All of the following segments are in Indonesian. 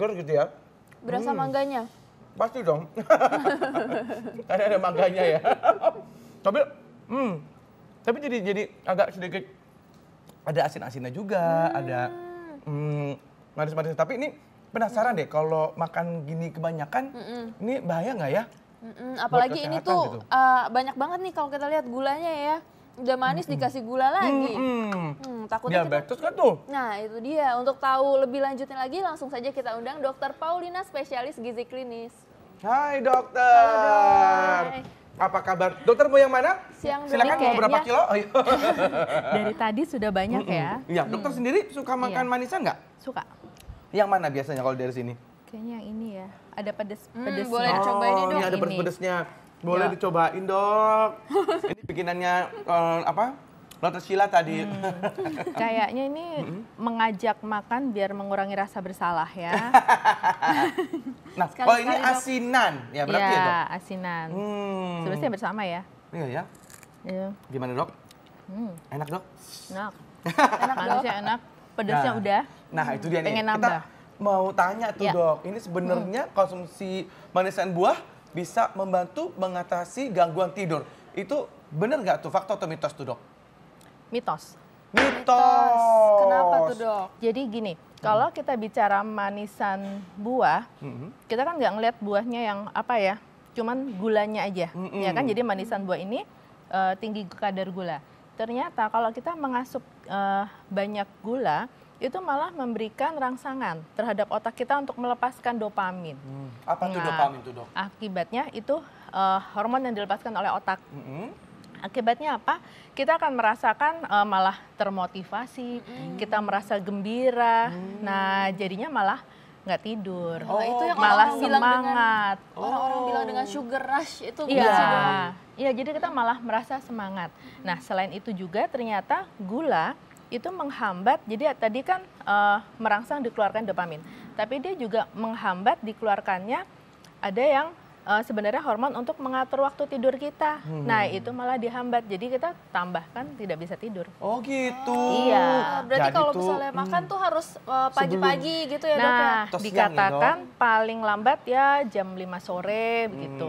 seger gitu ya. Berasa mangganya? Pasti dong. Karena ada mangganya ya. Tapi jadi agak sedikit ada asin-asinnya juga, ada manis-manis. Tapi ini penasaran deh kalau makan gini kebanyakan, ini bahaya nggak ya? Apalagi ini tuh gitu. banyak banget nih kalau kita lihat gulanya ya. Udah manis dikasih gula lagi. Takutnya Diabetes kan tuh? Nah itu dia, untuk tahu lebih lanjutnya lagi langsung saja kita undang Dr. Paulina, spesialis gizi klinis. Hai dokter. Halo dok. Apa kabar? Dokter mau yang mana? Siang dok. Silakan mau berapa kilo? Ayo. Dari tadi sudah banyak ya. Iya, dokter sendiri suka makan manisan nggak? Suka. Yang mana biasanya kalau dari sini? Kayaknya yang ini ya. Ada pedes-pedesnya. Boleh dicobain nih, Dok. Ini ada pedes-pedesnya. Boleh dicobain, Dok. Ini bikinannya Lotus Sheila tadi. Kayaknya ini mengajak makan biar mengurangi rasa bersalah ya. Nah, kalau ini asinan, ya berarti ya, Dok? Iya, asinan. Sebenarnya bersama ya. Iya ya. Iya. Gimana, Dok? Enak, Dok? Enak. Enak dok. Manisnya enak, pedesnya udah. Nah, itu dia nih. Pengen Kita nambah. mau tanya tuh, Ya. Dok. Ini sebenarnya konsumsi manisan buah bisa membantu mengatasi gangguan tidur. Itu benar nggak tuh, fakta atau mitos tuh, Dok? Mitos. Mitos. Kenapa tuh dok? Jadi gini, kalau kita bicara manisan buah, kita kan nggak ngeliat buahnya yang apa ya, cuman gulanya aja, ya kan? Jadi manisan buah ini tinggi kadar gula. Ternyata kalau kita mengasup banyak gula, itu malah memberikan rangsangan terhadap otak kita untuk melepaskan dopamin. Apa tuh dopamin tuh, Dok? Akibatnya itu hormon yang dilepaskan oleh otak. Akibatnya apa? Kita akan merasakan malah termotivasi, kita merasa gembira. Nah, jadinya malah nggak tidur. Oh, itu yang malah orang bilang semangat. Orang-orang bilang dengan sugar rush itu Iya, bisa dong. iya. Jadi kita malah merasa semangat. Nah, selain itu juga ternyata gula itu menghambat. Jadi tadi kan merangsang dikeluarkan dopamin, tapi dia juga menghambat dikeluarkannya ada yang sebenarnya hormon untuk mengatur waktu tidur kita. Nah, itu malah dihambat. Jadi kita tambahkan tidak bisa tidur. Oh gitu. Iya. Berarti Jadi kalau tuh, misalnya makan tuh harus pagi-pagi gitu ya dok ya? Nah, Atau siang ya, dikatakan paling lambat ya jam 5 sore begitu.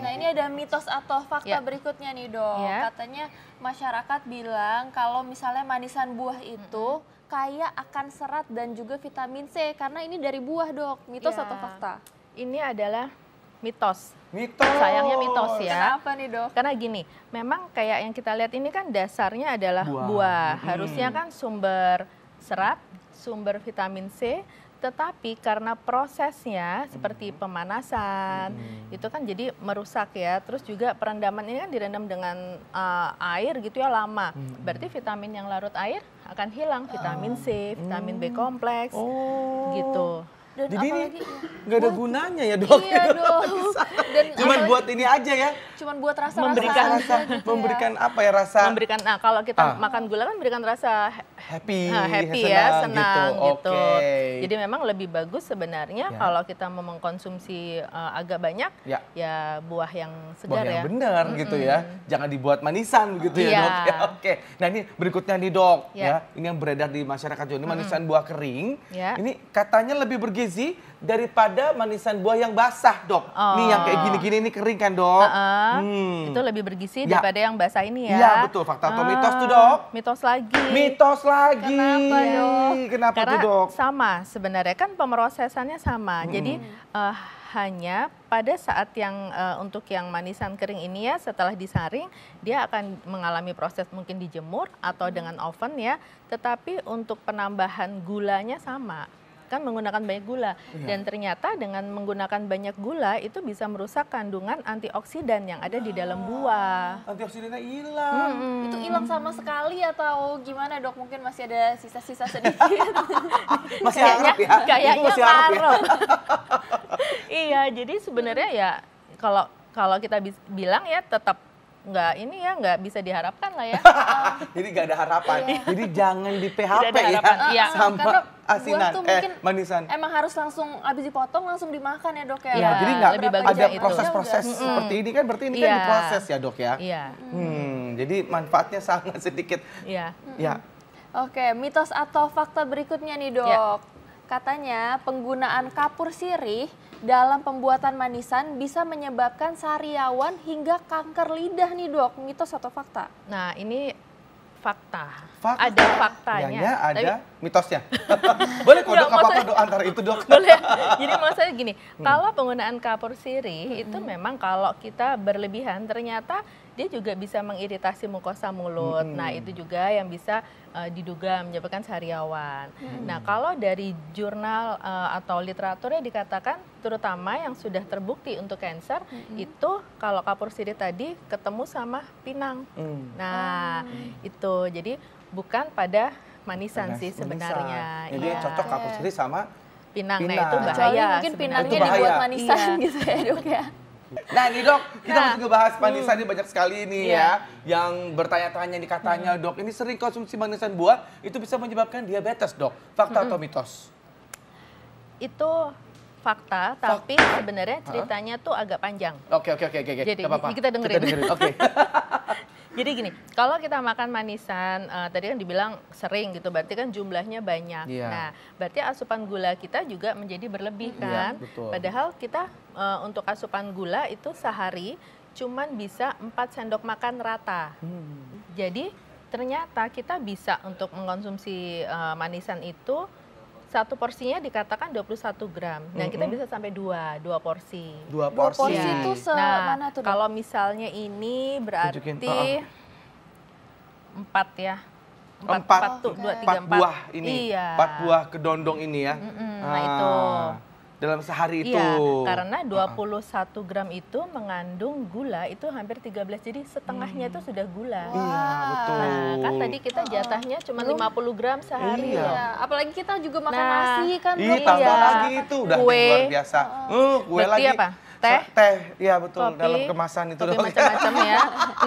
Nah ini ada mitos atau fakta Ya. berikutnya nih dok. Ya. Katanya masyarakat bilang kalau misalnya manisan buah itu kaya akan serat dan juga vitamin C. Karena ini dari buah dok. Mitos Ya. atau fakta? Ini adalah mitos. Mitos. Sayangnya mitos ya. Kenapa nih dok? Karena gini, memang kayak yang kita lihat ini kan dasarnya adalah buah. Harusnya kan sumber serat, sumber vitamin C, tetapi karena prosesnya seperti pemanasan, itu kan jadi merusak ya. Terus juga perendaman ini kan direndam dengan air gitu ya lama. Berarti vitamin yang larut air akan hilang, vitamin C, vitamin B kompleks, gitu. Dan Jadi ini apalagi nggak ada gunanya ya, Dok? Iya dok. Dan Cuman apalagi- buat ini aja ya. cuman buat rasa-rasa Memberikan aja gitu ya. Memberikan apa ya, rasa Memberikan, nah kalau kita makan gula kan memberikan rasa happy, ya, senang gitu. Oke. Jadi memang lebih bagus sebenarnya Ya. kalau kita mau mengkonsumsi agak banyak, Ya. ya buah yang Buah segar yang ya. benar gitu ya. Jangan dibuat manisan gitu ya, Iya. Dok. Ya, oke. Nah, ini berikutnya nih, Dok, Ya. ya. Ini yang beredar di masyarakat juga, ini manisan buah kering. Ya. Ini katanya lebih bergizi daripada manisan buah yang basah, Dok. Nih yang kayak gini-gini ini kering kan, Dok? Itu lebih bergizi Ya. daripada yang basah ini ya. Iya, betul. Fakta atau mitos tuh, Dok? Mitos lagi. Mitos lagi. Kenapa, Dok? Kenapa Karena tuh, Dok? sama sebenarnya kan pemrosesannya sama. Jadi hanya pada saat yang untuk yang manisan kering ini ya setelah disaring dia akan mengalami proses mungkin dijemur atau dengan oven ya. Tetapi untuk penambahan gulanya sama. Kan menggunakan banyak gula dan ternyata dengan menggunakan banyak gula itu bisa merusak kandungan antioksidan yang ada di dalam buah. Antioksidannya hilang. Itu hilang sama sekali atau gimana dok? Mungkin masih ada sisa-sisa sedikit. Masih harap ya? Itu Kayaknya masih harap ya? ngaruh. Iya, jadi sebenarnya ya kalau kita bilang ya tetap nggak bisa diharapkan lah ya. Jadi nggak ada harapan. Jadi jangan di PHP Tidak ada harapan, ya iya. sama Karena asinan, buah tuh mungkin manisan. emang harus langsung habis dipotong langsung dimakan ya dok ya. Iya, Jadi nggak lebih bagus ada itu. proses-proses seperti ini kan, berarti ini kan Iya. diproses ya, Dok ya? Iya, Jadi manfaatnya sangat sedikit. iya. Ya. Oke, mitos atau fakta berikutnya nih dok. Ya. katanya penggunaan kapur sirih dalam pembuatan manisan bisa menyebabkan sariawan hingga kanker lidah nih dok. Mitos atau fakta? Nah ini fakta. Ada faktanya. Ada mitosnya. Boleh kok dok, apa-apa dok antara itu dok. Boleh. Jadi maksudnya gini, kalau penggunaan kapur sirih itu memang kalau kita berlebihan ternyata dia juga bisa mengiritasi mukosa mulut. Nah itu juga yang bisa diduga menyebabkan sariawan. Nah kalau dari jurnal atau literaturnya dikatakan terutama yang sudah terbukti untuk kanker itu kalau kapur sirih tadi ketemu sama pinang. Nah itu jadi bukan pada manisan sih sebenarnya. Jadi cocok kapur sirih sama pinang. Nah itu bahaya. Mungkin pinangnya dibuat manisan gitu ya dok ya. Nah nih dok, kita masih ngebahas manisan ini banyak sekali nih ya. Yang bertanya-tanya nih katanya dok, ini sering konsumsi manisan buah itu bisa menyebabkan diabetes dok. Fakta atau mitos? Itu fakta, tapi sebenarnya ceritanya tuh agak panjang. Oke. Jadi apa-apa. kita dengerin. Oke. Jadi gini, kalau kita makan manisan, tadi kan dibilang sering gitu, berarti kan jumlahnya banyak. Nah, berarti asupan gula kita juga menjadi berlebih kan. Betul. Padahal kita untuk asupan gula itu sehari cuman bisa 4 sendok makan rata. Jadi ternyata kita bisa untuk mengkonsumsi manisan itu satu porsinya dikatakan 21 gram. Nah, kita bisa sampai dua porsi. Dua porsi itu semana tuh? Kalau misalnya ini berarti 4 ya. 4 tuh, 2, 3, 4. 4 buah ini. Iya. 4 buah kedondong ini ya. Nah, itu. Dalam sehari itu. Iya, karena 21 gram itu mengandung gula itu hampir 13, jadi setengahnya itu sudah gula. Iya, betul. Nah, kan tadi kita jatahnya cuma 50 gram sehari. Iya, apalagi kita juga makan nasi kan. Tambah lagi itu udah luar biasa. Kue lagi. Apa? Teh, iya betul. Kopi, dalam kemasan itu kopi dok. macam-macam ya.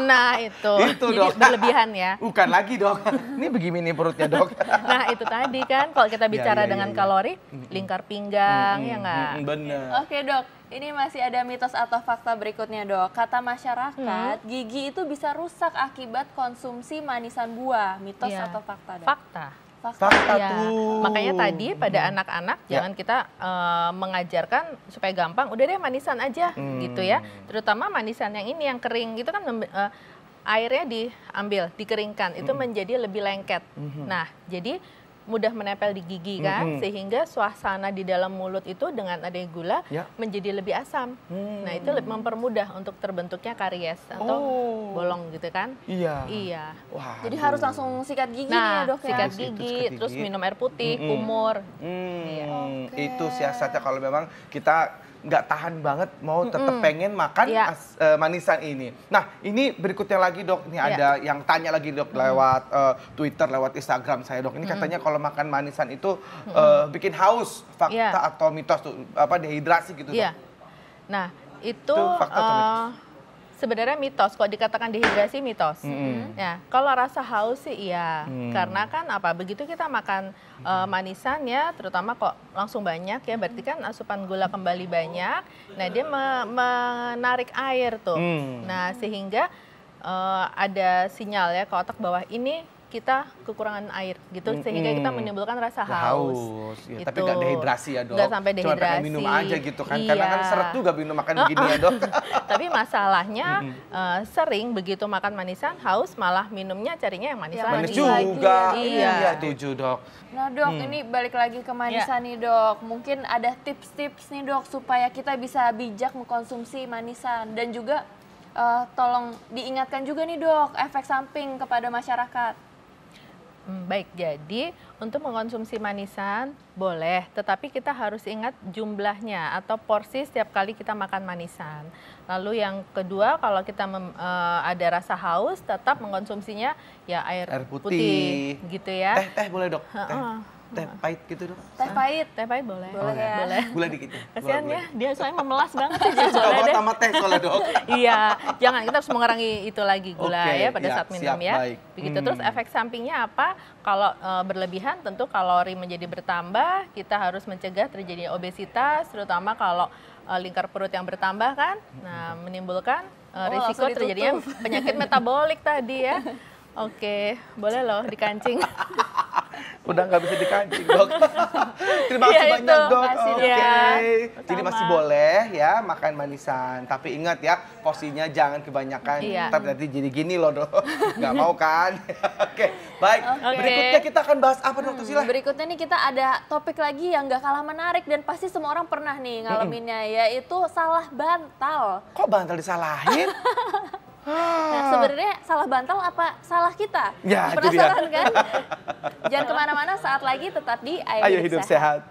Nah itu jadi dok. berlebihan ya. Bukan lagi dok, ini begini perutnya dok. Nah itu tadi kan kalau kita bicara dengan kalori, lingkar pinggang ya nggak? Bener. Oke dok, ini masih ada mitos atau fakta berikutnya dok. Kata masyarakat, gigi itu bisa rusak akibat konsumsi manisan buah. Mitos atau fakta dok? Fakta ya. Makanya tadi pada anak-anak jangan kita mengajarkan supaya gampang, udah deh manisan aja gitu ya. Terutama manisan yang ini yang kering gitu kan airnya diambil, dikeringkan, itu menjadi lebih lengket. Nah jadi mudah menempel di gigi kan, sehingga suasana di dalam mulut itu dengan adanya gula menjadi lebih asam. Nah itu lebih mempermudah untuk terbentuknya karies atau bolong gitu kan. Iya. Wah, jadi harus langsung sikat gigi nah, ya dok ya? sikat gigi, terus minum air putih, kumur. Itu siasatnya kalau memang kita nggak tahan banget mau tetap pengen makan manisan ini. Nah ini berikutnya lagi dok, ini ada yang tanya lagi dok lewat Twitter, lewat Instagram saya dok. Ini katanya kalau makan manisan itu bikin haus, fakta atau mitos tuh, apa dehidrasi gitu dok? Nah itu fakta atau mitos? Sebenarnya mitos, kalau dikatakan dehidrasi mitos. Ya, kalau rasa haus sih iya, karena kan apa? Begitu kita makan manisan ya, terutama kok langsung banyak ya, berarti kan asupan gula kembali banyak. Nah dia menarik air tuh. Nah sehingga ada sinyal ya ke otak bahwa ini kita kekurangan air gitu, sehingga kita menimbulkan rasa haus. Ya, tapi nggak dehidrasi ya dok? Nggak sampai dehidrasi. Cuma pengen minum aja gitu kan, karena kan seret juga minum makan begini ya dok. Tapi masalahnya sering begitu makan manisan haus, malah minumnya carinya yang manis lagi. Manis juga, iya setuju dok. Nah dok, ini balik lagi ke manisan nih dok. Mungkin ada tips-tips nih dok supaya kita bisa bijak mengkonsumsi manisan. Dan juga tolong diingatkan juga nih dok, efek samping kepada masyarakat. Baik, jadi untuk mengkonsumsi manisan boleh, tetapi kita harus ingat jumlahnya atau porsi setiap kali kita makan manisan. Lalu yang kedua, kalau kita ada rasa haus, tetap mengkonsumsinya ya air putih gitu ya. Teh boleh dok? Teh pahit gitu dok? Teh pahit boleh. Boleh. Gula dikit ya? Kasihan ya, dia soalnya memelas banget sih. Suka banget sama teh soalnya dok. Iya, jangan, kita harus mengurangi itu lagi gula ya pada saat minum ya. Baik. Begitu. Terus efek sampingnya apa? Kalau berlebihan tentu kalori menjadi bertambah, kita harus mencegah terjadinya obesitas, terutama kalau lingkar perut yang bertambah kan, nah menimbulkan risiko terjadinya penyakit metabolik tadi ya. Oke, boleh loh dikancing. Udah nggak bisa dikancing dok. Terima kasih Ya, banyak itu. dok. Makasih, Oke. Dok. Jadi Sama. masih boleh ya makan manisan. Tapi ingat ya porsinya jangan kebanyakan. Iya. Ntar nanti jadi gini loh dok. Nggak mau kan? Oke. Baik. Oke. Berikutnya kita akan bahas apa dokter Sila? Berikutnya nih kita ada topik lagi yang gak kalah menarik dan pasti semua orang pernah nih ngalaminnya, yaitu salah bantal. Kok bantal disalahin? Nah, sebenarnya salah bantal apa salah kita? Ya, itu dia. Penasaran kan? Jangan kemana-mana, saat lagi tetap di Ayo hidup sehat.